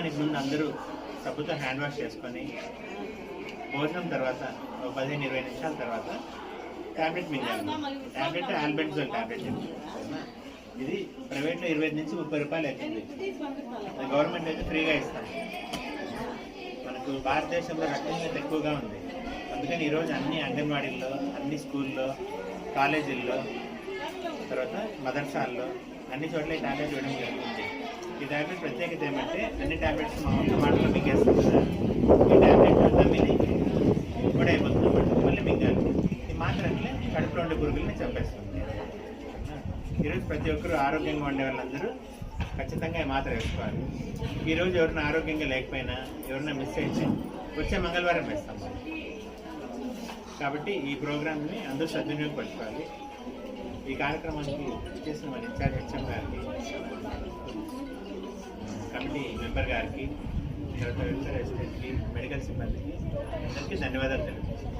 భోజనానికి ముందు అందరూ సబ్బుతో హ్యాండ్ వాష్ చేసుకొని భోజనం తర్వాత 15-20 నిమిషాల తర్వాత ట్యాబ్లెట్ మింగాలి. Tablet albendazole tablet. ఇది ప్రైవేట్లో 25 నుంచి 30 రూపాయలు అవుతుంది. గవర్నమెంట్ అయితే ఫ్రీగా ఇస్తాం. మనకు భారతదేశంలో రక్తహీనత ఎక్కువగా ఉంది. అందుకని ఈరోజు అన్ని అంగన్వాడీల్లో, అన్ని స్కూల్లో, కాలేజీల్లో, తర్వాత మదర్సాల్లో అన్ని చోట్ల ఈ ట్యాబ్లెట్ ఇవ్వడం జరుగుతుంది. ఈ ట్యాబ్లెట్ ప్రత్యేకత ఏమంటే అన్ని ట్యాబ్లెట్స్ మామూలుగా మాటలో మింగేస్తాం కదా, ఈ ట్యాబ్లెట్ నమ్మిలి కూడా అయిపోతుంది అన్నమాట. మళ్ళీ మింగాలి. ఈ మాత్రమే కడుపులో ఉండే పురుగుల్ని చంపేస్తుంది. ఈరోజు ప్రతి ఒక్కరూ ఆరోగ్యంగా ఉండే వాళ్ళందరూ ఖచ్చితంగా ఈ మాత్ర వేసుకోవాలి. ఈరోజు ఎవరైనా ఆరోగ్యంగా లేకపోయినా, ఎవరైనా మిస్ అయితే వచ్చే మంగళవారం వేస్తాం. కాబట్టి ఈ ప్రోగ్రామ్ని అందరూ సద్వినియోగపరచుకోవాలి. ఈ కార్యక్రమానికి చేసిన మన ఇన్ఛార్జ్ హెచ్ఎం గారికి, కమిటీ మెంబర్ గారికి, తర్వాత వెల్ఫేర్ అసిస్టెంట్కి, మెడికల్ సిబ్బందికి అందరికీ ధన్యవాదాలు తెలుపుతున్నాను.